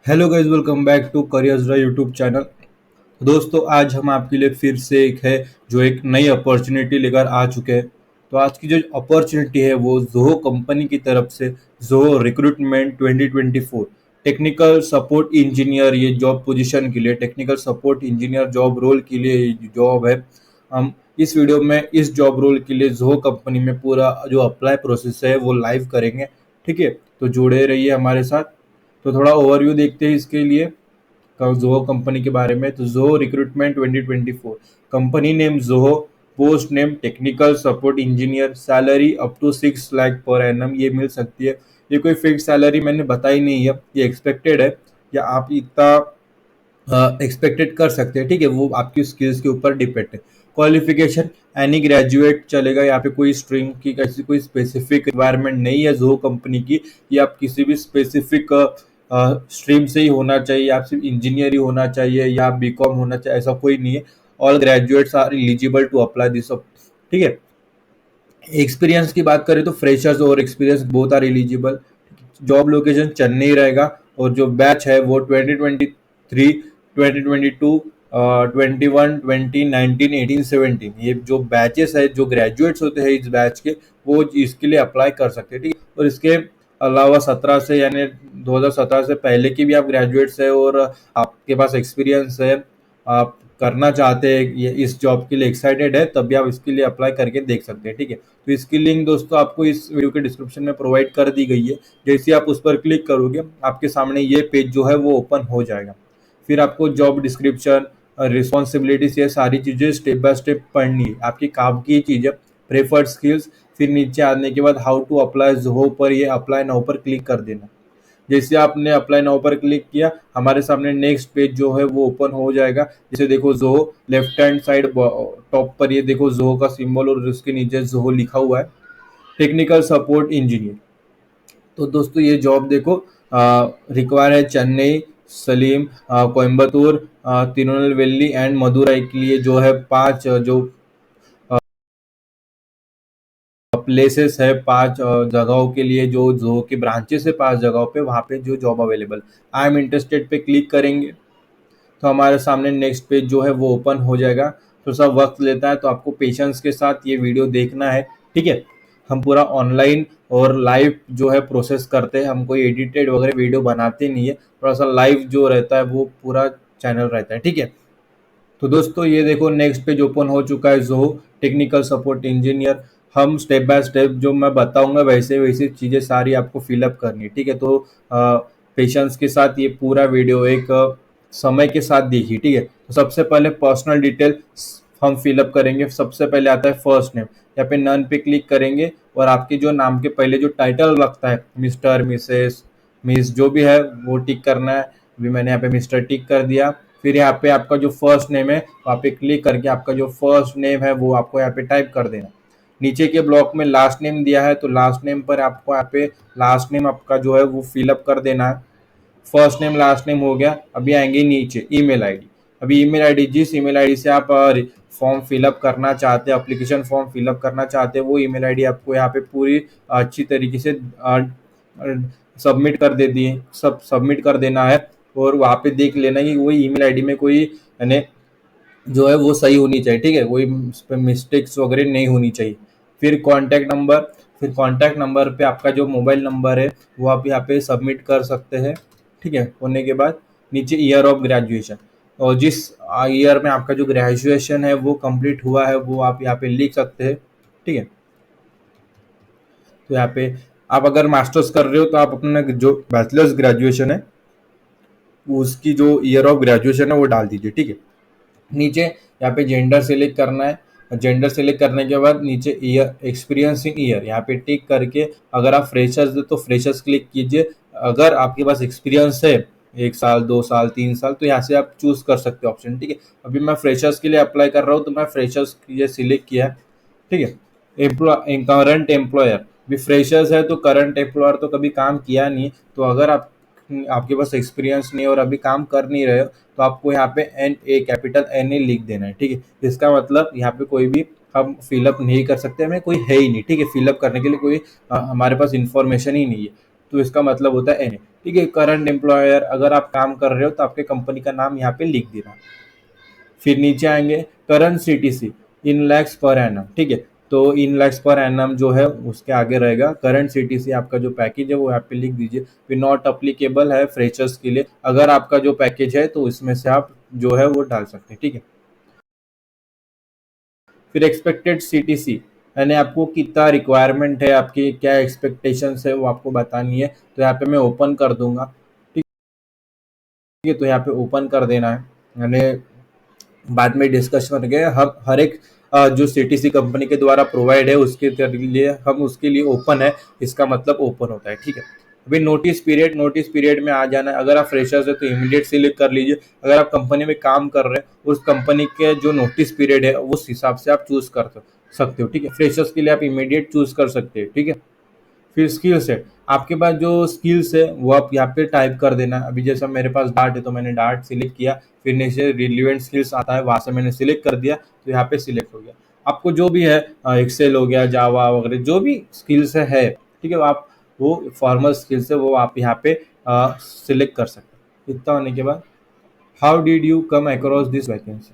Hello guys, welcome back to careers YouTube channel. दोस्तों, आज हम आपके लिए फिर से एक नई अपॉर्चुनिटी लेकर आ चुके हैं। तो आज की जो अपॉर्चुनिटी है वो जोहो कंपनी की तरफ से Zoho recruitment 2024 technical support engineer, ये जॉब पोजीशन के लिए technical support engineer job role के लिए जॉब है। हम इस वीडियो में इस जॉब रोल के लिए जोहो कंपनी में पूरा जो अप्लाई प्रोसेस है वो लाइव करेंगे। ठीक है, तो जुड़े रहिए हमारे साथ। तो थोड़ा ओवरव्यू देखते हैं इसके लिए जोहो कंपनी के बारे में। तो Zoho recruitment 2024, company name Zoho, post name technical support engineer, salary up to 6 lakh per annum ये मिल सकती है। ये कोई फिक्स सैलरी मैंने बताई नहीं है, ये एक्सपेक्टेड है, या आप इतना एक्सपेक्टेड कर सकते हैं। ठीक है, वो आपकी स्किल्स के ऊपर डिपेंड है। क्वालिफिकेशन एनी ग्रेजुएट चलेगा, यहाँ पे कोई स्ट्रीम की ऐसी कोई स्पेसिफिक रिक्वायरमेंट नहीं है जोहो कंपनी की, या आप किसी भी स्पेसिफिक स्ट्रीम से ही होना चाहिए, आप सिर्फ इंजीनियर ही होना चाहिए या बीकॉम होना चाहिए, ऐसा कोई नहीं है। All graduates are eligible to apply this. ठीक है, एक्सपीरियंस की बात करें तो फ्रेशर्स और experience both are eligible. Job location Chennai रहेगा, और जो बैच है वो 2023, 2022, 21, 20, 19, 18, 17, ये जो बैचेस है, जो ग्रेजुएट्स होते हैं इस बैच के, वो इसके लिए अप्लाई कर सकते हैं। ठीक है, और इसके अलावा 17 से, यानी 2017 से पहले की भी आप ग्रेजुएट्स है और आपके पास एक्सपीरियंस है, आप करना चाहते हैं, ये इस जॉब के लिए एक्साइटेड है, तब भी आप इसके लिए अप्लाई करके देख सकते हैं। ठीक है, तो इसकी लिंक दोस्तों आपको इस वीडियो के डिस्क्रिप्शन में प्रोवाइड कर दी गई है। जैसे आप उस पर क्लिक करोगे, आपके सामने ये पेज जो है वो ओपन हो जाएगा। फिर आपको जॉब डिस्क्रिप्शन, रिस्पॉन्सिबिलिटीज, ये सारी चीज़ें स्टेप बाय स्टेप पढ़नी है, आपकी काम की चीज़ें, प्रेफर्ड स्किल्स। फिर नीचे आने के बाद हाउ टू अप्लाई जोहो पर, ये अप्लाई नाउ पर क्लिक कर देना। जैसे आपने अप्लाई नाउ पर क्लिक किया, हमारे सामने नेक्स्ट पेज जो है वो ओपन हो जाएगा। जैसे देखो Zoho, left hand side top पर ये देखो जोहो का सिंबल, और उसके नीचे जोहो लिखा हुआ है, टेक्निकल सपोर्ट इंजीनियर। तो दोस्तों ये जॉब देखो, रिक्वायर है चेन्नई, सलीम, कोयम्बतूर, तिरुनेलवेली एंड मदुरई के लिए जो है पांच जो प्लेसेस है, पांच जगहों के लिए, जो जो की ब्रांचेस है, पांच जगहों पे, वहाँ पे जो job available. I am interested पे क्लिक करेंगे तो हमारे सामने नेक्स्ट पेज जो है वो ओपन हो जाएगा। तो सब वक्त लेता है, तो आपको पेशेंस के साथ ये वीडियो देखना है। ठीक है, हम पूरा ऑनलाइन और लाइव जो है प्रोसेस करते हैं, हम कोई एडिटेड वगैरह वीडियो बनाते नहीं है, थोड़ा सा लाइव जो रहता है वो पूरा चैनल रहता है। ठीक है, तो दोस्तों ये देखो नेक्स्ट पेज ओपन हो चुका है, जो टेक्निकल सपोर्ट इंजीनियर। हम स्टेप बाय स्टेप जो मैं बताऊंगा वैसे वैसे चीज़ें सारी आपको फिलअप करनी है। ठीक है, तो पेशेंस के साथ ये पूरा वीडियो एक समय के साथ देखिए। ठीक है, तो सबसे पहले पर्सनल डिटेल हम फिलअप करेंगे। सबसे पहले आता है फर्स्ट नेम, यहाँ पे नन पे क्लिक करेंगे, और आपके जो नाम के पहले जो टाइटल लगता है, मिस्टर, मिसेस, मिस, जो भी है वो टिक करना है। अभी मैंने यहाँ पे मिस्टर टिक कर दिया। फिर यहाँ पे आपका जो फर्स्ट नेम है वहाँ पे क्लिक करके आपका जो फर्स्ट नेम है वो आपको यहाँ पे टाइप कर देना। नीचे के ब्लॉक में लास्ट नेम दिया है, तो लास्ट नेम पर आपको यहाँ पे लास्ट नेम आपका जो है वो फिलअप कर देना है। फर्स्ट नेम लास्ट नेम हो गया। अभी आएंगे नीचे ईमेल आईडी। अभी ईमेल आईडी, जिस ईमेल आईडी से आप फॉर्म फिलअप करना चाहते हैं, एप्लीकेशन फॉर्म फिलअप करना चाहते हैं, वो ईमेल आईडी आपको यहाँ पे पूरी अच्छी तरीके से सबमिट कर दे दिए, सब सबमिट कर देना है। और वहाँ पे देख लेना कि वही ईमेल आईडी में कोई यानी जो है वो सही होनी चाहिए। ठीक है, कोई मिस्टेक्स वगैरह नहीं होनी चाहिए। फिर कॉन्टैक्ट नंबर, फिर कॉन्टैक्ट नंबर पे आपका जो मोबाइल नंबर है वो आप यहाँ पे सबमिट कर सकते हैं। ठीक है, होने के बाद नीचे ईयर ऑफ ग्रेजुएशन, और जिस ईयर में आपका जो ग्रेजुएशन है वो कंप्लीट हुआ है वो आप यहाँ पे लिख सकते हैं। ठीक है, तो यहाँ पे आप अगर मास्टर्स कर रहे हो तो आप अपना जो बैचलर्स ग्रेजुएशन है उसकी जो ईयर ऑफ ग्रेजुएशन है वो डाल दीजिए। ठीक है, नीचे यहाँ पे जेंडर सेलेक्ट करना है। जेंडर सेलेक्ट करने के बाद नीचे ईयर, एक्सपीरियंस इन ईयर, यहाँ पे टिक करके अगर आप फ्रेशर्स है तो फ्रेशर्स क्लिक कीजिए। अगर आपके पास एक्सपीरियंस है 1 साल, 2 साल, 3 साल, तो यहाँ से आप चूज कर सकते हो ऑप्शन। ठीक है, अभी मैं फ्रेशर्स के लिए अप्लाई कर रहा हूँ तो मैं फ्रेशर्स ये सिलेक्ट किया है। ठीक है, करंट एम्प्लॉयर, भी फ्रेशर्स है तो करंट एम्प्लॉयर तो कभी काम किया नहीं, तो अगर आप आपके पास एक्सपीरियंस नहीं है और अभी काम कर नहीं रहे हो, तो आपको यहाँ पे N A, capital N A लिख देना है। ठीक है, इसका मतलब यहाँ पे कोई भी हम फिलअप नहीं कर सकते, हमें कोई है ही नहीं। ठीक है, फिलअप करने के लिए कोई हमारे पास इंफॉर्मेशन ही नहीं है, तो इसका मतलब होता है एन ए। ठीक है। करंट एम्प्लॉयर, अगर आप काम कर रहे हो तो आपके कंपनी का नाम यहाँ पे लिख देना। फिर नीचे आएंगे करंट सीटीसी इन लैक्स पर एनम, ठीक है। तो इन लैक्स पर एनम जो है उसके आगे रहेगा करंट सीटीसी, आपका जो पैकेज है वो यहाँ पे लिख दीजिए। फिर नॉट अप्लीकेबल है फ्रेशर्स के लिए, अगर आपका जो पैकेज है तो इसमें से आप जो है वो डाल सकते हैं, ठीक है। फिर एक्सपेक्टेड सीटीसी, यानी आपको कितना रिक्वायरमेंट है, आपकी क्या एक्सपेक्टेशंस है वो आपको बतानी है। तो यहाँ पे मैं ओपन कर दूंगा, ठीक है। तो यहाँ पे ओपन कर देना है, यानी बाद में डिस्कस करेंगे। हम हर एक जो सीटीसी कंपनी के द्वारा प्रोवाइड है उसके लिए हम उसके लिए ओपन है, इसका मतलब ओपन होता है, ठीक है। अभी नोटिस पीरियड, नोटिस पीरियड में आ जाना है। अगर आप फ्रेशर्स है तो इमीडिएट सिलेक्ट कर लीजिए। अगर आप कंपनी में काम कर रहे हैं उस कंपनी के जो नोटिस पीरियड है उस हिसाब से आप चूज कर सकते हो, ठीक है। फ्रेशर्स के लिए आप इमीडिएट चूज कर सकते हो, ठीक है। फिर स्किल सेट, आपके पास जो स्किल्स है वो आप यहाँ पे टाइप कर देना। अभी जैसा मेरे पास डार्ट है तो मैंने डार्ट सिलेक्ट किया, फिर नीचे रिलेवेंट स्किल्स आता है वहां से मैंने सिलेक्ट कर दिया, तो यहाँ पे सिलेक्ट हो गया। आपको जो भी है एक्सेल हो गया, जावा वगैरह जो भी स्किल्स है, ठीक है, आप वो फॉर्मल स्किल्स है वो आप यहाँ पे सिलेक्ट कर सकते हैं। इतना होने के बाद how did you come across this vacancy,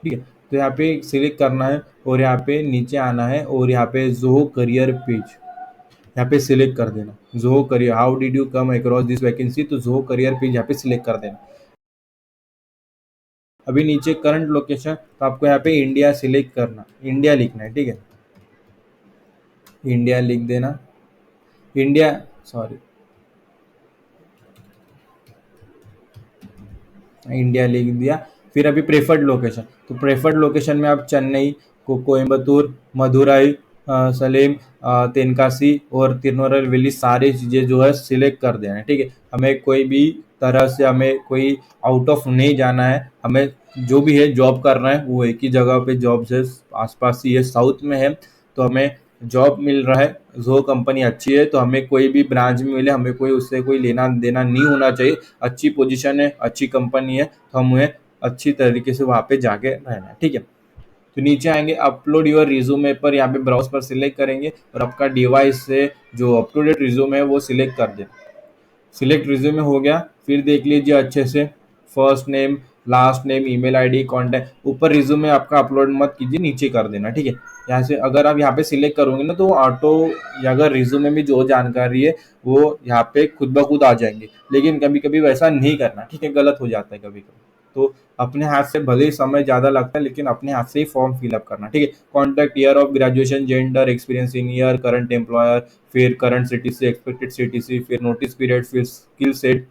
ठीक है। तो यहाँ पे सिलेक्ट करना है और यहाँ पे नीचे आना है और यहाँ पे जोहो करियर पेज यहाँ पे सिलेक्ट कर देना। Zoho career, how did you come across this vacancy, तो जोहो करियर पेज यहाँ पे सिलेक्ट कर देना। अभी नीचे करंट लोकेशन, तो आपको यहाँ पे इंडिया सिलेक्ट करना, इंडिया लिखना है, ठीक है। इंडिया लिख देना, इंडिया, सॉरी, इंडिया लिख दिया। फिर अभी प्रेफर्ड लोकेशन, तो प्रेफर्ड लोकेशन में आप चेन्नई को, कोयम्बतूर, मदुरई, सलेम, तेनकासी और तिरुनेलवेली सारी चीज़ें जो है सिलेक्ट कर देना है, ठीक है। हमें कोई भी तरह से हमें कोई आउट ऑफ नहीं जाना है, हमें जो भी है जॉब करना है वो एक ही जगह पे जॉब से आसपास ही है, साउथ में है तो हमें जॉब मिल रहा है। जो कंपनी अच्छी है तो हमें कोई भी ब्रांच में मिले, हमें कोई उससे कोई लेना देना नहीं होना चाहिए। अच्छी पोजीशन है, अच्छी कंपनी है, तो हमें अच्छी तरीके से वहाँ पे जाके रहना है, ठीक है। तो नीचे आएंगे अपलोड योर रिज्यूमे पर, यहाँ पे ब्राउज पर सिलेक्ट करेंगे और आपका डिवाइस से जो अप टू डेट रिज्यूमे है वो सिलेक्ट कर दें। सिलेक्ट रिज्यूमे हो गया, फिर देख लीजिए अच्छे से, first name, last name, email ID, contact. ऊपर रिज्यूमे आपका अपलोड मत कीजिए, नीचे कर देना, ठीक है। यहाँ से अगर आप यहाँ पे सिलेक्ट करोगे ना तो ऑटो, अगर रिज्यूमे में जो जानकारी है वो यहाँ पे खुद ब खुद आ जाएंगे, लेकिन कभी कभी वैसा नहीं करना, ठीक है, गलत हो जाता है कभी कभी। तो अपने हाथ से, भले ही समय ज़्यादा लगता है लेकिन अपने हाथ से ही फॉर्म फिलअप करना, ठीक है। Contact, year of graduation, gender, experience in year, current employer, फिर करंट सीटीसी, एक्सपेक्टेड सीटीसी, फिर नोटिस पीरियड, फिर स्किल सेट,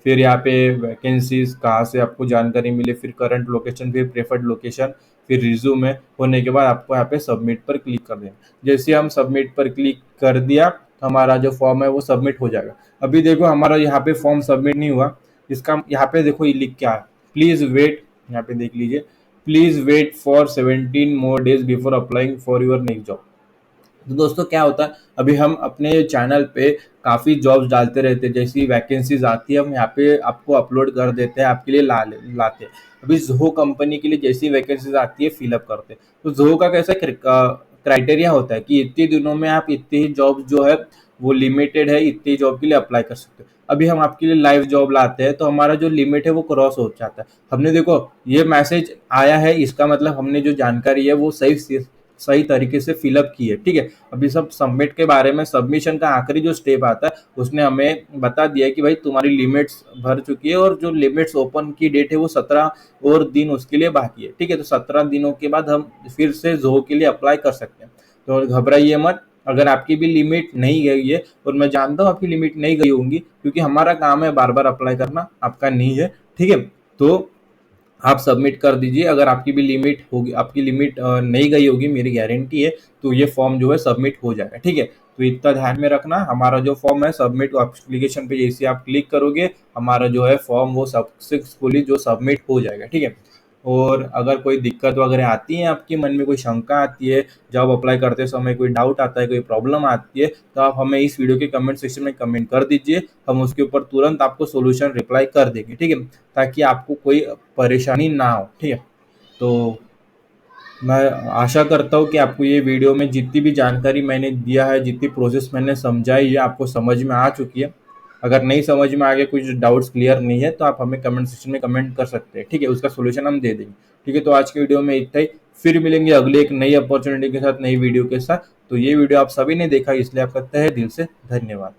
फिर यहाँ पे वैकेंसीज कहाँ से आपको जानकारी मिले, फिर करंट लोकेशन, फिर प्रेफर्ड लोकेशन, फिर रिज्यूमे होने के बाद आपको यहाँ पे सबमिट पर क्लिक कर देना। जैसे हम सबमिट पर क्लिक कर दिया तो हमारा जो फॉर्म है वो सबमिट हो जाएगा। अभी देखो हमारा यहाँ पे फॉर्म सबमिट नहीं हुआ, इसका यहाँ पे देखो ये लिख क्या है, प्लीज वेट, यहाँ पे देख लीजिए, please wait for 17 more days before applying for your next job. तो दोस्तों क्या होता है, अभी हम अपने चैनल पे काफ़ी जॉब्स डालते रहते हैं, जैसी वैकेंसीज आती है हम यहाँ पे आपको अपलोड कर देते हैं, आपके लिए लाते हैं। अभी जोहो कंपनी के लिए जैसी वैकेंसीज आती है फिलअप करते हैं। तो जोहो का कैसा क्राइटेरिया होता है कि इतने दिनों में आप इतनी ही जॉब जो है वो लिमिटेड है, इतनी जॉब के लिए अप्लाई कर सकते हो। अभी हम आपके लिए लाइव जॉब लाते हैं तो हमारा जो लिमिट है वो क्रॉस हो जाता है। हमने देखो ये मैसेज आया है, इसका मतलब हमने जो जानकारी है वो सही तरीके से फिलअप की है, ठीक है। अभी सब सबमिट के बारे में, सबमिशन का आखिरी जो स्टेप आता है उसने हमें बता दिया है कि भाई तुम्हारी लिमिट्स भर चुकी है और जो लिमिट्स ओपन की डेट है वो 17 और दिन उसके लिए बाकी है, ठीक है। तो 17 दिनों के बाद हम फिर से जोहो के लिए अप्लाई कर सकते हैं। तो घबराइए मत, अगर आपकी भी लिमिट नहीं गई है, और मैं जानता हूँ आपकी लिमिट नहीं गई होंगी क्योंकि हमारा काम है बार बार अप्लाई करना, आपका नहीं है, ठीक है। तो आप सबमिट कर दीजिए। अगर आपकी भी लिमिट होगी, आपकी लिमिट नहीं गई होगी, मेरी गारंटी है, तो ये फॉर्म जो है सबमिट हो जाएगा, ठीक है। तो इतना ध्यान में रखना, हमारा जो फॉर्म है सबमिट एप्लीकेशन पे जैसे आप क्लिक करोगे हमारा जो है फॉर्म वो सक्सेसफुली जो सबमिट हो जाएगा, ठीक है। और अगर कोई दिक्कत वगैरह आती है, आपके मन में कोई शंका आती है, जॉब अप्लाई करते समय कोई डाउट आता है, कोई प्रॉब्लम आती है, तो आप हमें इस वीडियो के कमेंट सेक्शन में कमेंट कर दीजिए, हम उसके ऊपर तुरंत आपको सोल्यूशन रिप्लाई कर देंगे, ठीक है, ताकि आपको कोई परेशानी ना हो, ठीक है। तो मैं आशा करता हूँ कि आपको ये वीडियो में जितनी भी जानकारी मैंने दिया है, जितनी प्रोसेस मैंने समझाई है, आपको समझ में आ चुकी है। अगर नहीं समझ में आ गया, कुछ डाउट्स क्लियर नहीं है, तो आप हमें कमेंट सेक्शन में कमेंट कर सकते हैं, ठीक है? उसका सॉल्यूशन हम दे देंगे, ठीक है? तो आज की वीडियो में इतना ही। फिर मिलेंगे अगले एक नई अपॉर्चुनिटी के साथ, नई वीडियो के साथ। तो ये वीडियो आप सभी ने देखा, इसलिए आपका तहे दिल से धन्यवाद।